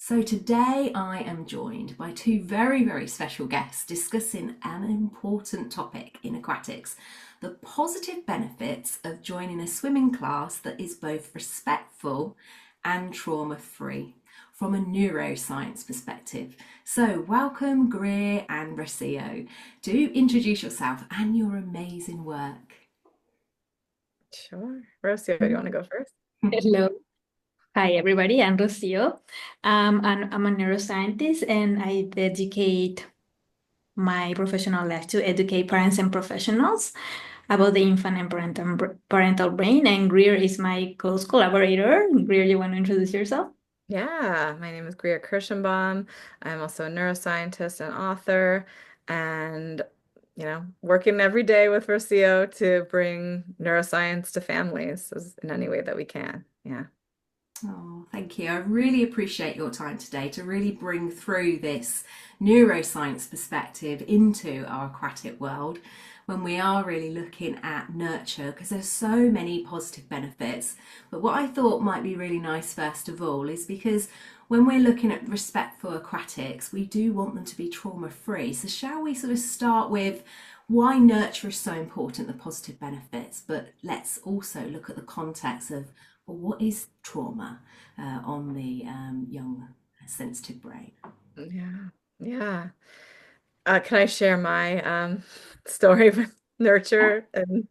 So today I am joined by two very, very special guests discussing an important topic in aquatics, the positive benefits of joining a swimming class that is both respectful and trauma-free from a neuroscience perspective. So welcome Greer and Rocio. Do introduce yourself and your amazing work. Sure. Rocio, do you want to go first? Hello. Hi, everybody. I'm Rocio. And I'm a neuroscientist, and I dedicate my professional life to educate parents and professionals about the infant and parental brain. And Greer is my close collaborator. Greer, you want to introduce yourself? Yeah, my name is Greer Kirshenbaum. I'm also a neuroscientist and author, and working every day with Rocio to bring neuroscience to families in any way that we can. Yeah. Oh, thank you. I really appreciate your time today to really bring through this neuroscience perspective into our aquatic world when we are really looking at nurture, because there's so many positive benefits. But what I thought might be really nice, first of all, is because when we're looking at respectful aquatics, we do want them to be trauma free. So, shall we sort of start with why nurture is so important, the positive benefits, but let's also look at the context of, well, what is trauma on the young sensitive brain? Yeah. Yeah. Can I share my story with Yeah. nurture and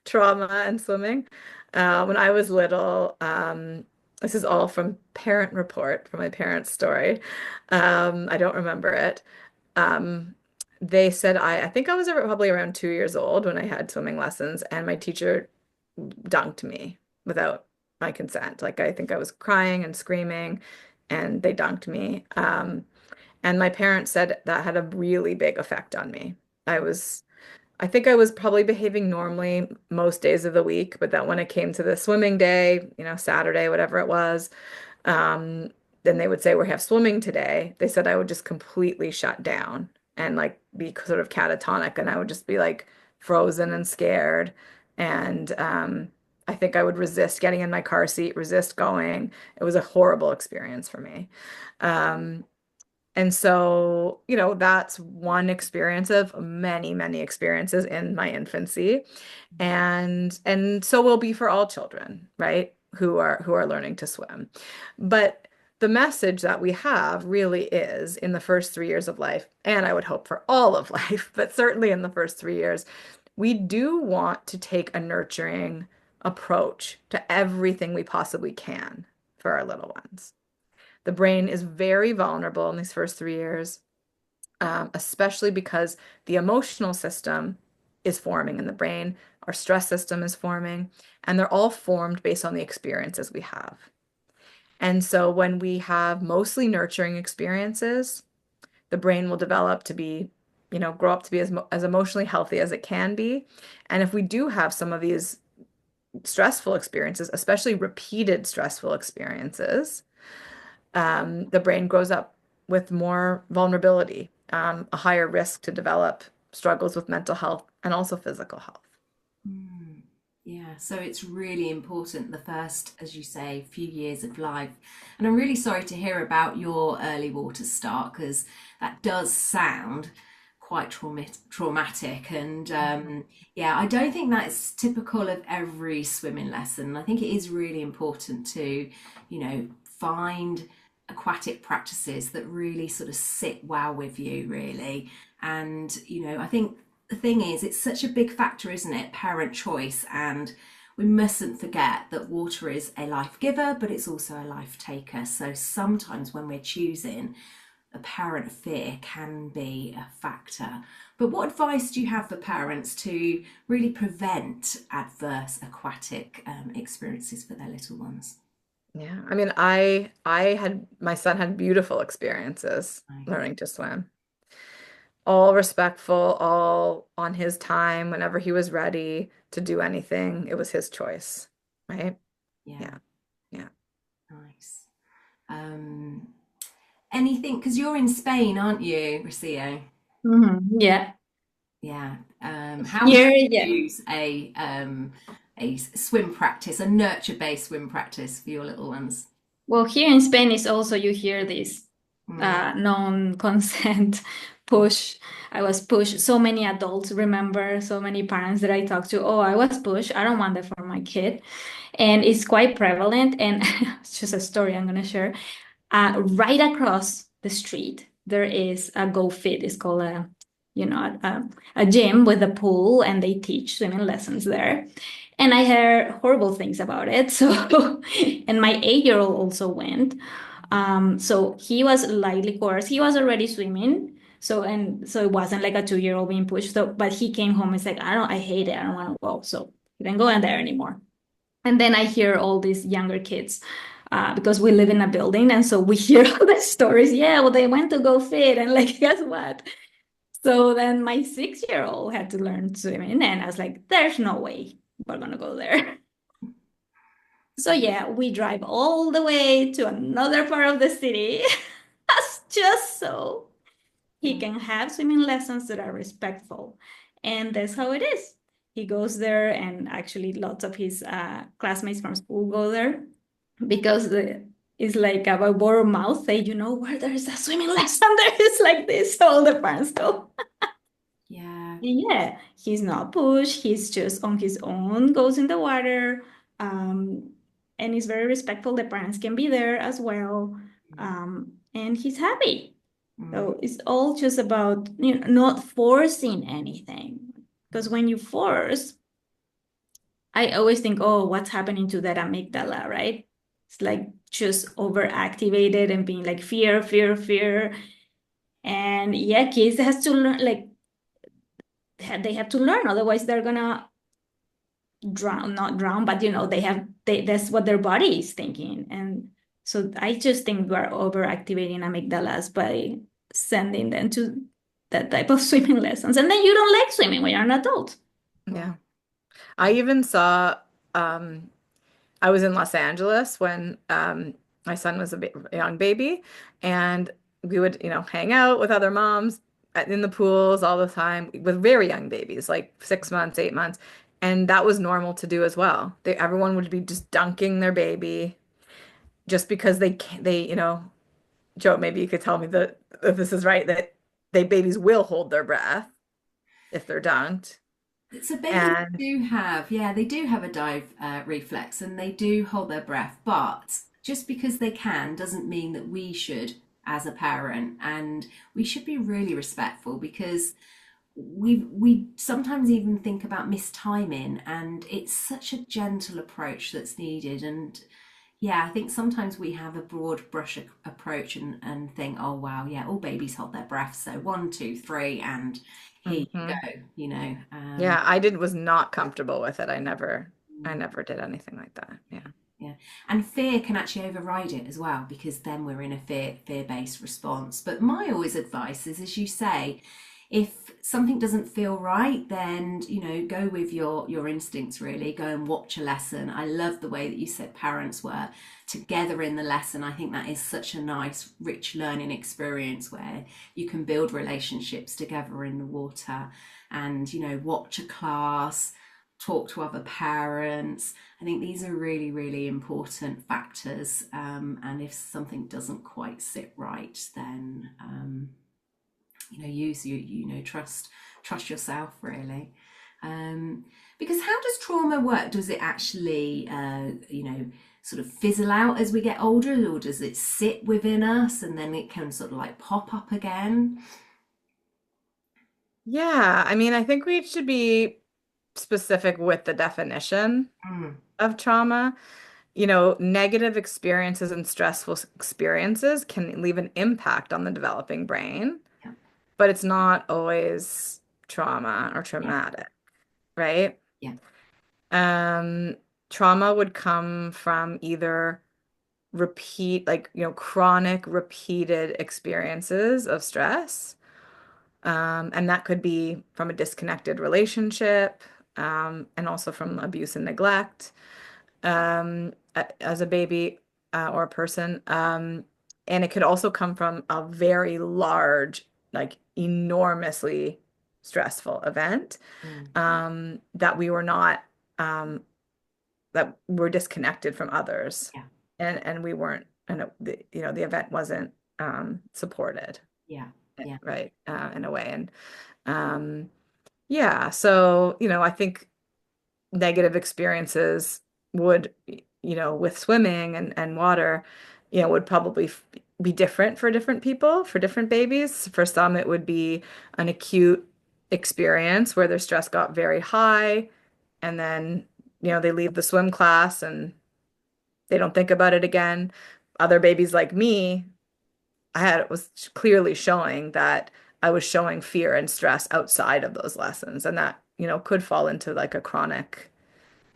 trauma and swimming? When I was little, this is all from parent report from my parents' story. I don't remember it. Um, they said I think I was probably around 2 years old when I had swimming lessons, and my teacher dunked me without my consent. Like I think I was crying and screaming, and they dunked me. And my parents said that had a really big effect on me. I was, I think I was probably behaving normally most days of the week, but that when it came to the swimming day, Saturday, whatever it was, um, then they would say, we have swimming today. They said I would just completely shut down and like be sort of catatonic, and I would just be like frozen and scared. And I think I would resist getting in my car seat, resist going. It was a horrible experience for me. Um, and so, that's one experience of many, many experiences in my infancy. And so will be for all children, right? Who are learning to swim. But the message that we have really is in the first 3 years of life, and I would hope for all of life, but certainly in the first 3 years, we do want to take a nurturing approach to everything we possibly can for our little ones. The brain is very vulnerable in these first 3 years, especially because the emotional system is forming in the brain, our stress system is forming, and they're all formed based on the experiences we have. And so when we have mostly nurturing experiences, the brain will develop to be, grow up to be as emotionally healthy as it can be. And if we do have some of these stressful experiences, especially repeated stressful experiences, the brain grows up with more vulnerability, a higher risk to develop struggles with mental health and also physical health. Mm, yeah, so it's really important the first, as you say, few years of life. And I'm really sorry to hear about your early water start because that does sound quite traumatic. And yeah, I don't think that's typical of every swimming lesson. I think it is really important to, find aquatic practices that really sort of sit well with you, really. And, I think the thing is, it's such a big factor, isn't it? Parent choice. And we mustn't forget that water is a life giver, but it's also a life taker. So sometimes when we're choosing, a parent fear can be a factor. But what advice do you have for parents to really prevent adverse aquatic experiences for their little ones? Yeah, I mean, I had my son had beautiful experiences Right. learning to swim. All respectful, all on his time, whenever he was ready to do anything, it was his choice, right? Yeah, Yeah, yeah. nice. Um, anything, because you're in Spain, aren't you, Rocio? Yeah. Yeah. How would Here, you yeah. choose a swim practice, a nurture-based swim practice for your little ones? Well, here in Spain is also you hear this Mm, non-consent push. I was pushed. So many adults remember, so many parents that I talked to, oh, I was pushed. I don't want that for my kid. And it's quite prevalent. And it's just a story I'm going to share. Right across the street, there is a Go Fit. It's called a gym with a pool, and they teach swimming lessons there. And I heard horrible things about it. So, and my 8-year-old also went. So he was lightly coerced. He was already swimming. So it wasn't like a 2-year-old being pushed. So, but he came home and said, I hate it. I don't want to go. So he didn't go in there anymore. And then I hear all these younger kids, because we live in a building. And so we hear all the stories. Yeah, well, they went to Go Fit. And like, guess what? So then my 6-year-old had to learn swimming. And I was like, there's no way we're going to go there. So yeah, we drive all the way to another part of the city just so he yeah. can have swimming lessons that are respectful. And that's how it is. He goes there, and actually lots of his classmates from school go there because it's like a word of mouth. Say, where there's a swimming lesson, there is like this. So all the parents go. Yeah. Yeah, he's not pushed. He's just on his own, goes in the water, um, and he's very respectful. The parents can be there as well, and he's happy. Mm, So it's all just about, not forcing anything. Because when you force, I always think, oh, what's happening to that amygdala, right? It's like just overactivated and being like fear, fear, fear. And yeah, kids has to learn, like they have to learn, otherwise they're gonna drown, not drown, but that's what their body is thinking. And so I just think we're overactivating amygdalas by sending them to that type of swimming lessons. And then you don't like swimming when you're an adult. mm, Yeah. I even saw, um, I was in Los Angeles when my son was a young baby, and we would, hang out with other moms in the pools all the time with very young babies, like 6 months, 8 months. And that was normal to do as well. Everyone would be just dunking their baby just because they can't, Joe, maybe you could tell me that if this is right, that babies will hold their breath if they're dunked. So babies And do have, yeah, they do have a dive reflex and they do hold their breath, but just because they can doesn't mean that we should as a parent, and we should be really respectful because we sometimes even think about mistiming, and it's such a gentle approach that's needed. And yeah, I think sometimes we have a broad brush approach and think, oh wow, yeah, all babies hold their breath, so 1, 2, 3, and here you mhm. go, Yeah, was not comfortable with it. I never did anything like that. Yeah. yeah. And fear can actually override it as well, because then we're in a fear-based response. But my always advice is, as you say, if something doesn't feel right, then go with your instincts, really. Go and watch a lesson. I love the way that you said parents were together in the lesson. I think that is such a nice rich learning experience where you can build relationships together in the water, and watch a class, talk to other parents. I think these are really, really important factors. And if something doesn't quite sit right, then use trust yourself, really. Because how does trauma work? Does it actually sort of fizzle out as we get older, or does it sit within us and then it can sort of like pop up again? Yeah, I mean, I think we should be specific with the definition Mm, of trauma. Negative experiences and stressful experiences can leave an impact on the developing brain, yeah, but it's not always trauma or yeah, traumatic, right? yeah, Um, Trauma would come from either chronic repeated experiences of stress. And that could be from a disconnected relationship, and also from abuse and neglect, as a baby, or a person. And it could also come from a very large, like enormously stressful event, mm, that we were not, that were disconnected from others, yeah, and we weren't. and the event wasn't supported, Yeah. Yeah. right, in a way. And um, yeah, so I think negative experiences would, with swimming and water, would probably be different for different people, for different babies. For some, it would be an acute experience where their stress got very high, and then, they leave the swim class and they don't think about it again. Other babies like me, it was clearly showing that I was showing fear and stress outside of those lessons, and that, could fall into like a chronic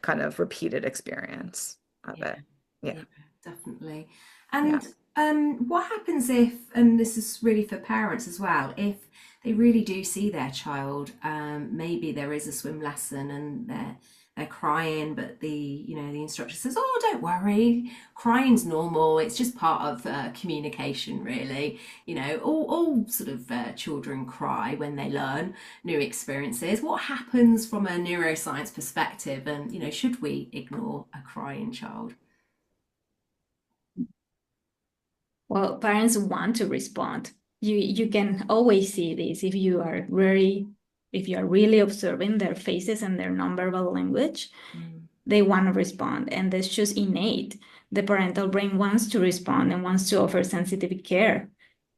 kind of repeated experience of Yeah. it. Yeah. Yeah, definitely. Yeah. And what happens if, and this is really for parents as well, if they really do see their child, maybe there is a swim lesson and they're crying, but the instructor says, "Oh, don't worry, crying's normal. It's just part of communication, really. All sort of children cry when they learn new experiences." What happens from a neuroscience perspective, and should we ignore a crying child? Well, parents want to respond. You can always see this if you are really observing their faces and their nonverbal language, Mm. they want to respond, and that's just innate. The parental brain wants to respond and wants to offer sensitive care.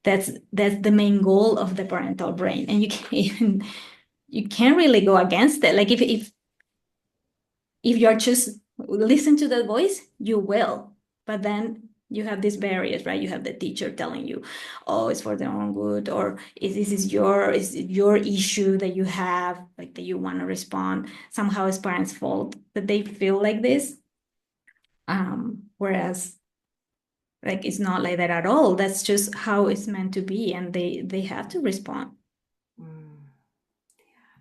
That's the main goal of the parental brain, and you can't really go against it. Like if you're just listen to that voice, you will. But then you have these barriers, right? You have the teacher telling you, "Oh, it's for their own good," or is your issue that you have, like that you want to respond. Somehow it's parents' fault that they feel like this. Whereas like it's not like that at all. That's just how it's meant to be, and they have to respond. Mm.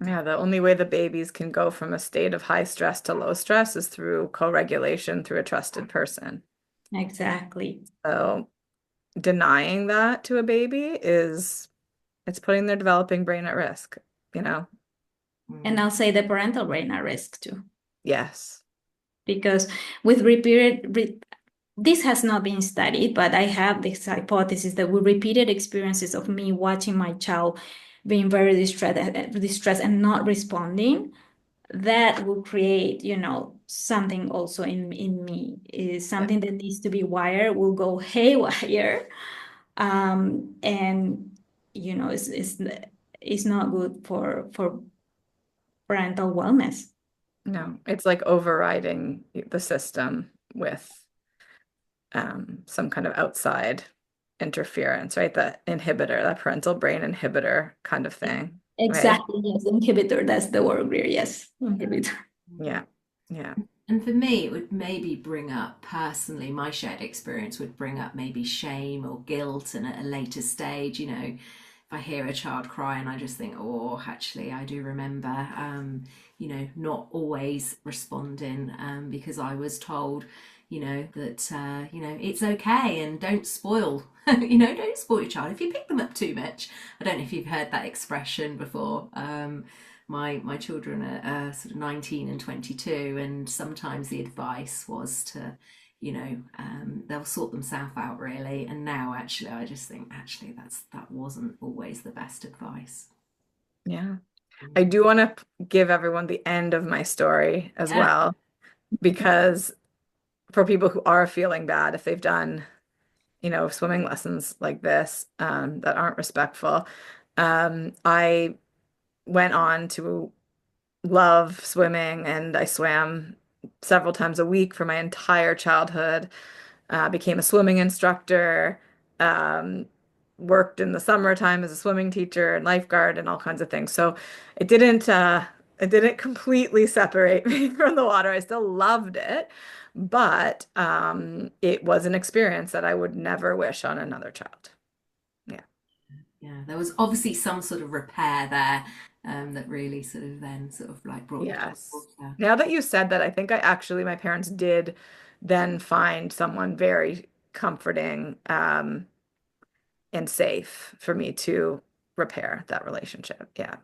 Yeah, the only way the babies can go from a state of high stress to low stress is through co-regulation through a trusted person. Exactly. So denying that to a baby it's putting their developing brain at risk, you know? And Mm. I'll say the parental brain at risk too. Yes. Because with repeated this has not been studied, but I have this hypothesis that with repeated experiences of me watching my child being very distressed and not responding, that will create, something also in me is Yeah. something that needs to be wired, will go haywire. And it's not good for parental wellness. No, it's like overriding the system with some kind of outside interference, right? The inhibitor, that parental brain inhibitor kind of thing, right? Exactly, yes, inhibitor, that's the word, Greer, yes, inhibitor. Yeah. Yeah. And for me, it would maybe bring up, personally, my shared experience would bring up maybe shame or guilt. And at a later stage, if I hear a child cry and I just think, "Oh, actually, I do remember, not always responding because I was told, that, it's okay and don't spoil, don't spoil your child if you pick them up too much." I don't know if you've heard that expression before. My children are sort of 19 and 22, and sometimes the advice was to, they'll sort themselves out, really. And now actually I just think actually that wasn't always the best advice. Yeah. I do want to give everyone the end of my story as Yeah. well, because for people who are feeling bad, if they've done, swimming lessons like this, that aren't respectful, I went on to love swimming, and I swam several times a week for my entire childhood. Became a swimming instructor, um, worked in the summertime as a swimming teacher and lifeguard and all kinds of things. So it didn't completely separate me from the water. I still loved it, but it was an experience that I would never wish on another child. Yeah. Yeah, there was obviously some sort of repair there, that really sort of then sort of like brought you to the Yes. water. Now that you said that, I think my parents did then find someone very comforting, and safe for me to repair that relationship. Yeah.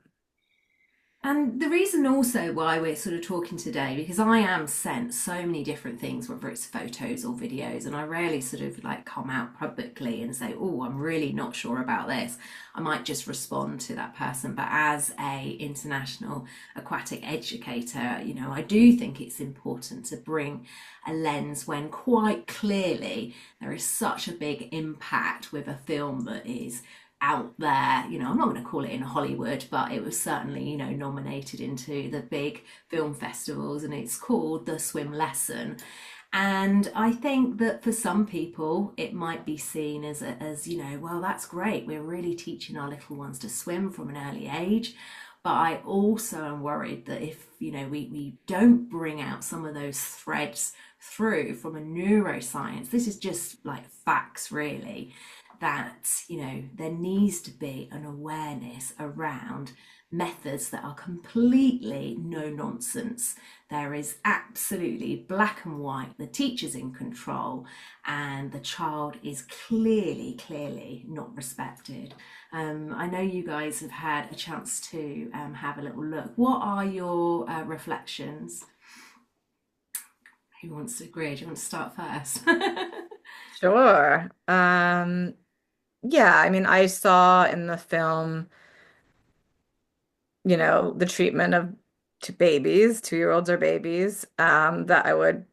And the reason also why we're sort of talking today, because I am sent so many different things, whether it's photos or videos, and I rarely sort of like come out publicly and say, oh, I'm really not sure about this. I might just respond to that person. But as a international aquatic educator, you know, I do think it's important to bring a lens when quite clearly there is such a big impact with a film that is out there. You know, I'm not going to call it in Hollywood, but it was certainly, you know, nominated into the big film festivals, and it's called The Swim Lesson. And I think that for some people it might be seen as, you know, well, that's great, we're really teaching our little ones to swim from an early age. But I also am worried that if, you know, we don't bring out some of those threads through from a neuroscience, this is just like facts really, that, you know, there needs to be an awareness around methods that are completely no nonsense. There is absolutely black and white, the teacher's in control, and the child is clearly not respected. I know you guys have had a chance to have a little look. What are your reflections? Who wants to agree? Do you want to start first? Sure. Yeah, I mean, I saw in the film, the treatment of to babies, 2-year-olds or babies, that I would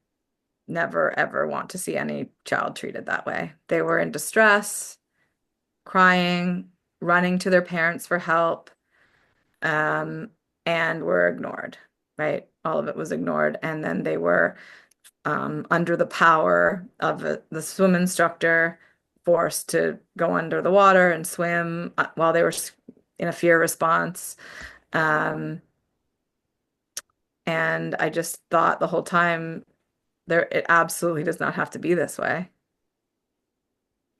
never ever want to see any child treated that way. They were in distress, crying, running to their parents for help, um, and were ignored, right? All of it was ignored. And then they were under the power of the swim instructor, forced to go under the water and swim while they were in a fear response. Um, and I just thought the whole time, it absolutely does not have to be this way.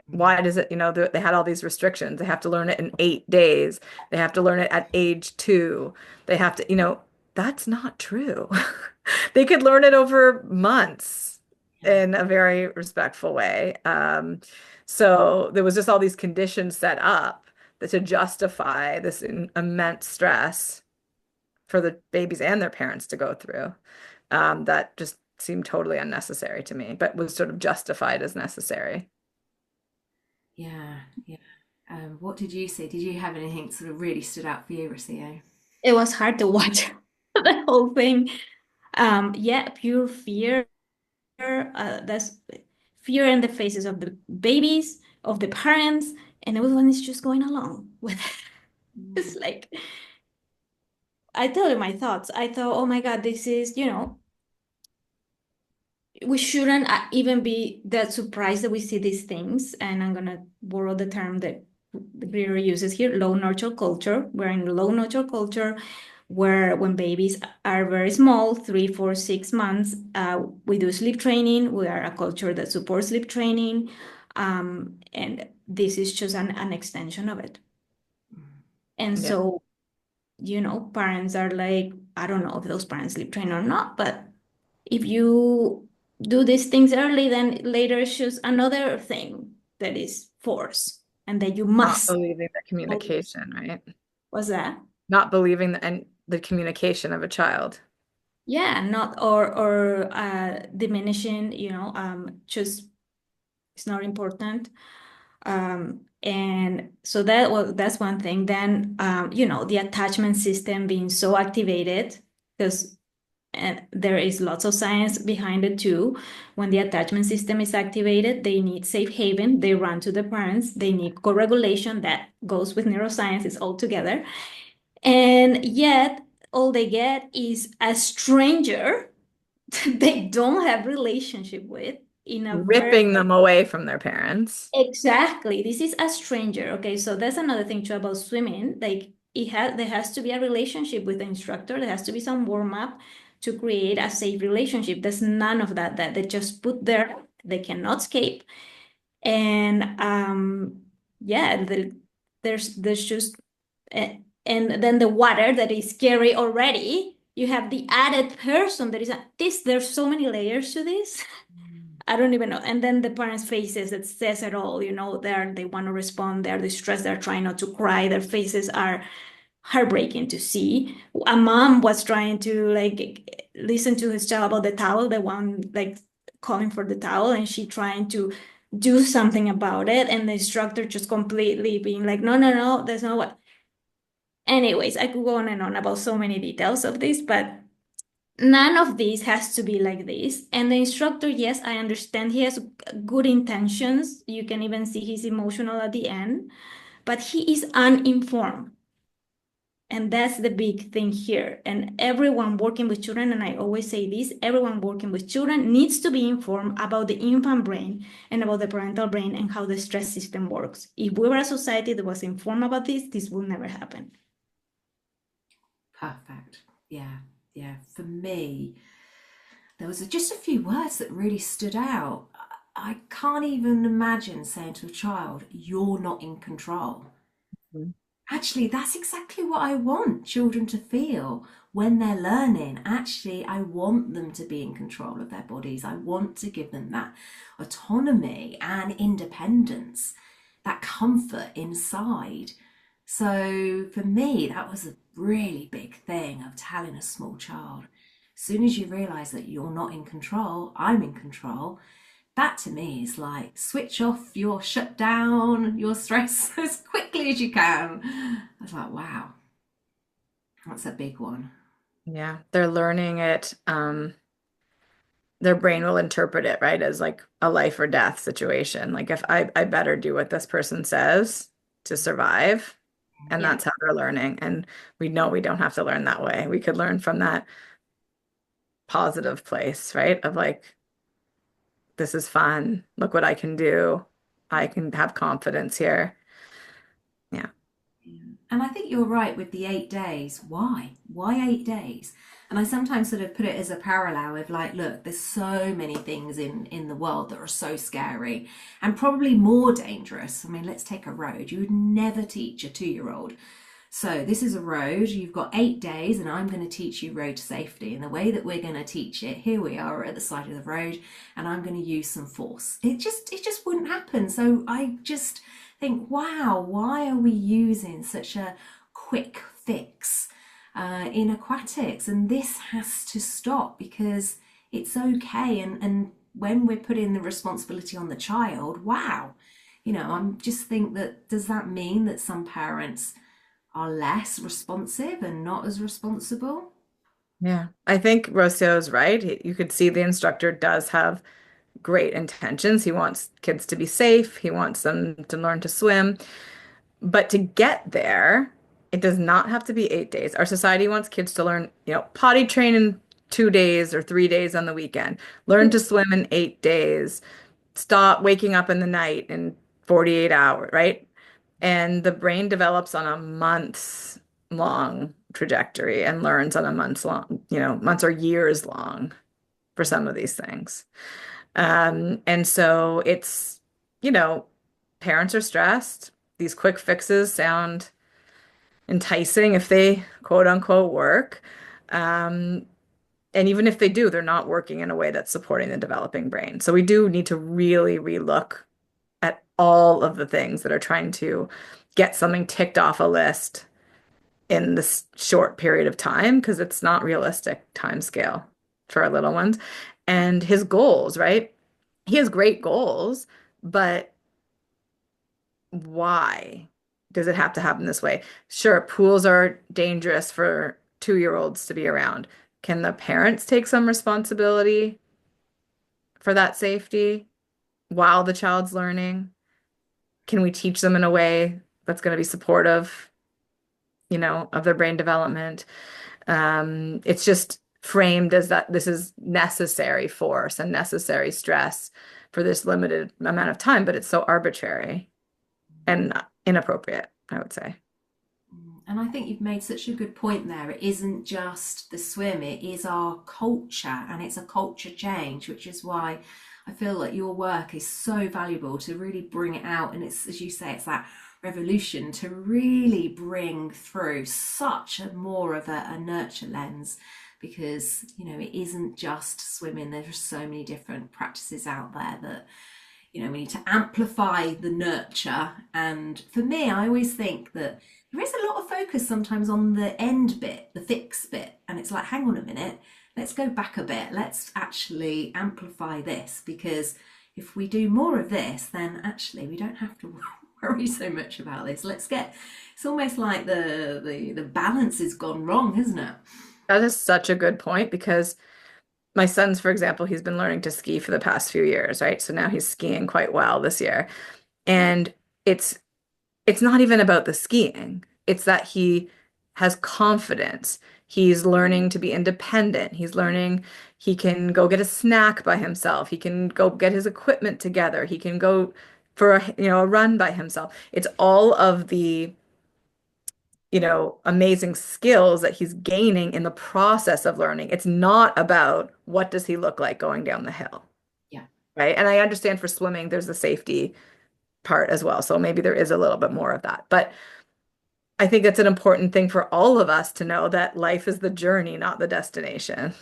Why does it, they had all these restrictions. They have to learn it in 8 days. They have to learn it at age 2. They have to, that's not true. They could learn it over months in a very respectful way. So there was just all these conditions set up to justify this immense stress for the babies and their parents to go through. That just seemed totally unnecessary to me, but was sort of justified as necessary. Yeah, yeah. What did you see? Did you have anything sort of really stood out for you, Rocio? It was hard to watch the whole thing. Yeah, pure fear. That's fear in the faces of the babies, of the parents, and everyone is just going along with it. It's like, I tell you my thoughts. I thought, oh my God, this is, we shouldn't even be that surprised that we see these things. And I'm going to borrow the term that Greer uses here, low nurture culture. We're in low nurture culture where when babies are very small, 3, 4, 6 months, we do sleep training. We are a culture that supports sleep training. And this is just an extension of it. And Yeah. so, parents are like, I don't know if those parents sleep train or not, but if you do these things early, then later it's just another thing that is force and that you Not must. believing the communication, right? What's that? Not believing the communication of a child. Yeah, not or diminishing, just it's not important. And so that's one thing. Then the attachment system being so activated, because and there is lots of science behind it too. When the attachment system is activated, they need safe haven. They run to the parents. They need co-regulation that goes with neuroscience. It's all together. And yet, all they get is a stranger they don't have relationship with in a very Ripping them away from their parents. exactly. This is a stranger. Okay, so that's another thing too about swimming. Like there has to be a relationship with the instructor. There has to be some warm up to create a safe relationship. There's none of that. That they just put there. They cannot escape. And yeah, there's just and then the water that is scary already. You have the added person that is this. There's so many layers to this. I don't even know. And then the parents' faces that says it all, they want to respond, they're distressed, they're trying not to cry, their faces are heartbreaking to see. A mom was trying to like listen to his child about the towel, the one like calling for the towel, and she trying to do something about it, and the instructor just completely being like, no, no, no, that's not what. Anyways, I could go on and on about so many details of this, but none of this has to be like this. And the instructor, yes, I understand he has good intentions. You can even see he's emotional at the end, but he is uninformed. And that's the big thing here. And everyone working with children, and I always say this, everyone working with children needs to be informed about the infant brain and about the parental brain and how the stress system works. If we were a society that was informed about this will never happen. Perfect. Yeah. Yeah. For me, there was just a few words that really stood out. I can't even imagine saying to a child, "You're not in control." Mhm. Actually, that's exactly what I want children to feel when they're learning. Actually, I want them to be in control of their bodies. I want to give them that autonomy and independence, that comfort inside. So for me, that was a really big thing of telling a small child. As soon as you realize that you're not in control, I'm in control. That to me is like switch off your shut down, your stress as quickly as you can. I was like, wow, that's a big one. Yeah, they're learning it. Their brain will interpret it, right, as like a life or death situation. Like if I better do what this person says to survive, and Yeah. that's how they're learning. And we know we don't have to learn that way. We could learn from that positive place, right? Of like, this is fun. Look what I can do. I can have confidence here. Yeah. Yeah. And I think you're right with the 8 days. Why? Why 8 days? And I sometimes sort of put it as a parallel of like, look, there's so many things in the world that are so scary and probably more dangerous. I mean, let's take a road. You would never teach a 2-year-old. So this is a road. You've got 8 days, and I'm going to teach you road safety. And the way that we're going to teach it, here we are at the side of the road, and I'm going to use some force. It just wouldn't happen. So I just think, wow, why are we using such a quick fix in aquatics? And this has to stop because it's okay. And when we're putting the responsibility on the child, wow, I'm just think that does that mean that some parents are less responsive and not as responsible? Yeah. I think Rocio's right. You could see the instructor does have great intentions. He wants kids to be safe. He wants them to learn to swim. But to get there, it does not have to be 8 days. Our society wants kids to learn, potty train in 2 days or 3 days on the weekend, learn to swim in 8 days, stop waking up in the night in 48 hours, right? And the brain develops on a months long trajectory and learns on a months long, months or years long for some of these things. And so it's, you know, parents are stressed. These quick fixes sound enticing if they quote unquote work. Um, and even if they do, they're not working in a way that's supporting the developing brain. So we do need to really relook at all of the things that are trying to get something ticked off a list in this short period of time because it's not realistic time scale for our little ones. And his goals, right? He has great goals, but why does it have to happen this way? Sure, pools are dangerous for 2-year-olds to be around. Can the parents take some responsibility for that safety while the child's learning? Can we teach them in a way that's going to be supportive, of their brain development? It's just framed as that this is necessary force and necessary stress for this limited amount of time, but it's so arbitrary and inappropriate, I would say. And I think you've made such a good point there. It isn't just the swim, it is our culture, and it's a culture change, which is why I feel like your work is so valuable to really bring it out. And it's, as you say, it's that revolution to really bring through such a more of a nurture lens because, it isn't just swimming. There's so many different practices out there that we need to amplify the nurture. And for me, I always think that there is a lot of focus sometimes on the end bit, the fix bit. And it's like, hang on a minute, let's go back a bit. Let's actually amplify this, because if we do more of this, then actually we don't have to worry so much about this. It's almost like the balance has gone wrong, hasn't it? That is such a good point because my son's, for example, he's been learning to ski for the past few years, right? So now he's skiing quite well this year. And it's it's not even about the skiing. It's that he has confidence. He's learning to be independent. He's learning he can go get a snack by himself. He can go get his equipment together. He can go for a run by himself. It's all of the amazing skills that he's gaining in the process of learning. It's not about what does he look like going down the hill, Yeah. right? And I understand for swimming, there's the safety part as well. So maybe there is a little bit more of that. But I think it's an important thing for all of us to know that life is the journey, not the destination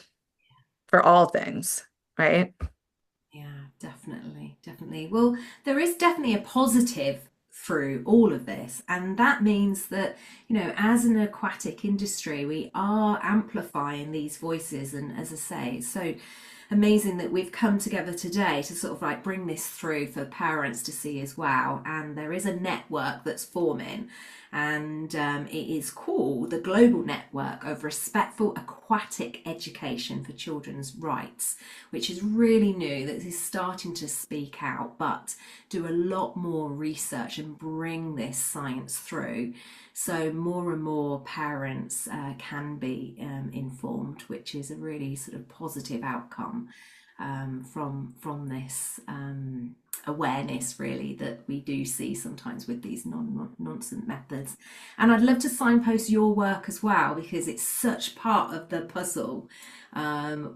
for all things, right? Yeah, definitely, definitely. Well, there is definitely a positive through all of this, and that means that, as an aquatic industry, we are amplifying these voices. And as I say, it's so amazing that we've come together today to sort of like bring this through for parents to see as well. And there is a network that's forming, and it is called the Global Network of Respectful Aquatic Education for Children's Rights, which is really new, that is starting to speak out, but do a lot more research and bring this science through. So more and more parents can be informed, which is a really sort of positive outcome from this awareness, really, that we do see sometimes with these nonsense methods. And I'd love to signpost your work as well, because it's such part of the puzzle,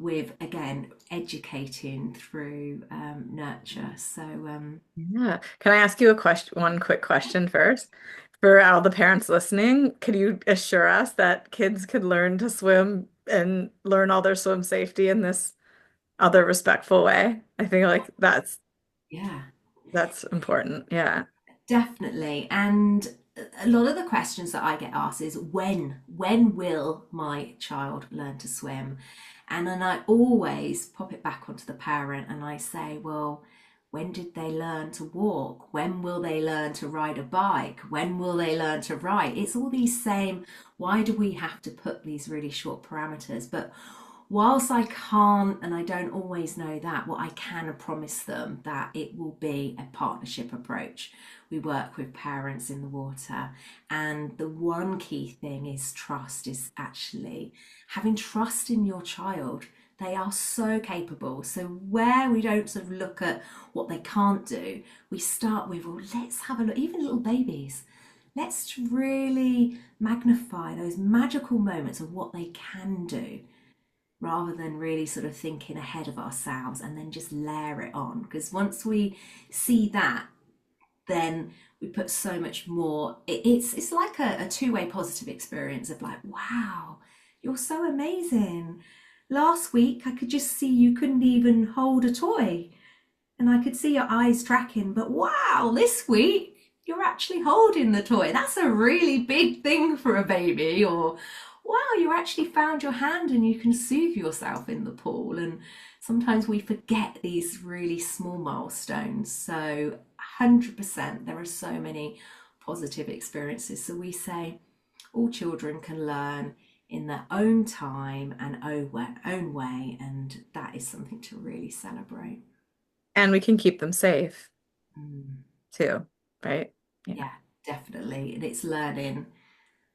with, again, educating through nurture. So Yeah. Can I ask you one quick question first? For all the parents listening, could you assure us that kids could learn to swim and learn all their swim safety in this other respectful way? I think like yeah, that's important. Yeah. definitely. And a lot of the questions that I get asked is, when will my child learn to swim? And then I always pop it back onto the parent and I say, well, when did they learn to walk? When will they learn to ride a bike? When will they learn to write? It's all these same, why do we have to put these really short parameters? But whilst I can't, and I don't always know that, what I can promise them that it will be a partnership approach. We work with parents in the water, and the one key thing is trust, is actually having trust in your child. They are so capable. So where we don't sort of look at what they can't do, we start with, well, let's have a look, even little babies. Let's really magnify those magical moments of what they can do, rather than really sort of thinking ahead of ourselves and then just layer it on. Because once we see that, then we put so much more. It's like a two-way positive experience of like, wow, you're so amazing. Last week I could just see you couldn't even hold a toy, and I could see your eyes tracking, but wow, this week you're actually holding the toy. That's a really big thing for a baby. Or wow, you actually found your hand and you can soothe yourself in the pool. And sometimes we forget these really small milestones. So 100%, there are so many positive experiences. So we say all children can learn in their own time and own way, and that is something to really celebrate. And we can keep them safe Mm, too, right? Yeah. yeah, definitely. And it's learning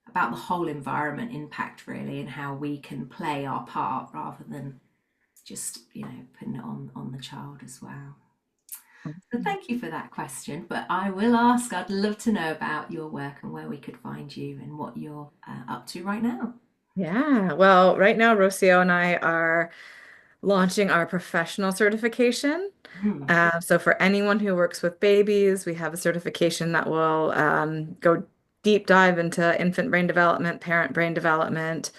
about the whole environment impact, really, and how we can play our part rather than just, putting it on the child as well. So thank you for that question. But I'd love to know about your work and where we could find you and what you're up to right now. Yeah. Well, right now, Rocio and I are launching our professional certification. Mm, So for anyone who works with babies, we have a certification that will go deep dive into infant brain development, parent brain development,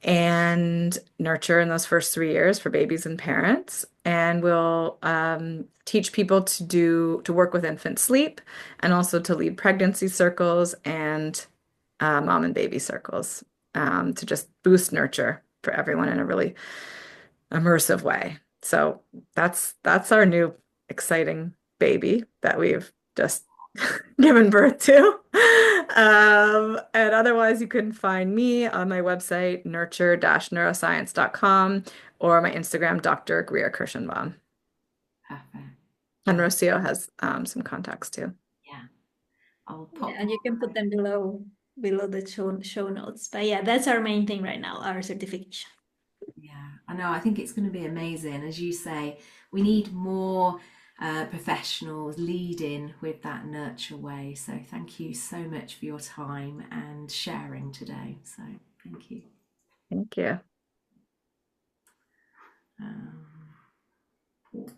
and nurture in those first 3 years for babies and parents. And we'll teach people to work with infant sleep and also to lead pregnancy circles and mom and baby circles to just boost nurture for everyone in a really immersive way. So that's our new exciting baby that we've just given birth to. And otherwise, you can find me on my website, nurture-neuroscience.com, or my Instagram, Dr. Greer Kirshenbaum. Perfect. And Rocio has some contacts too. Yeah, I'll pop. Yeah, and you can put them below the show notes. But yeah, that's our main thing right now, our certification. Yeah, I know. I think it's going to be amazing. As you say, we need more professionals leading with that nurture way. So thank you so much for your time and sharing today. So thank you. Thank you. Um,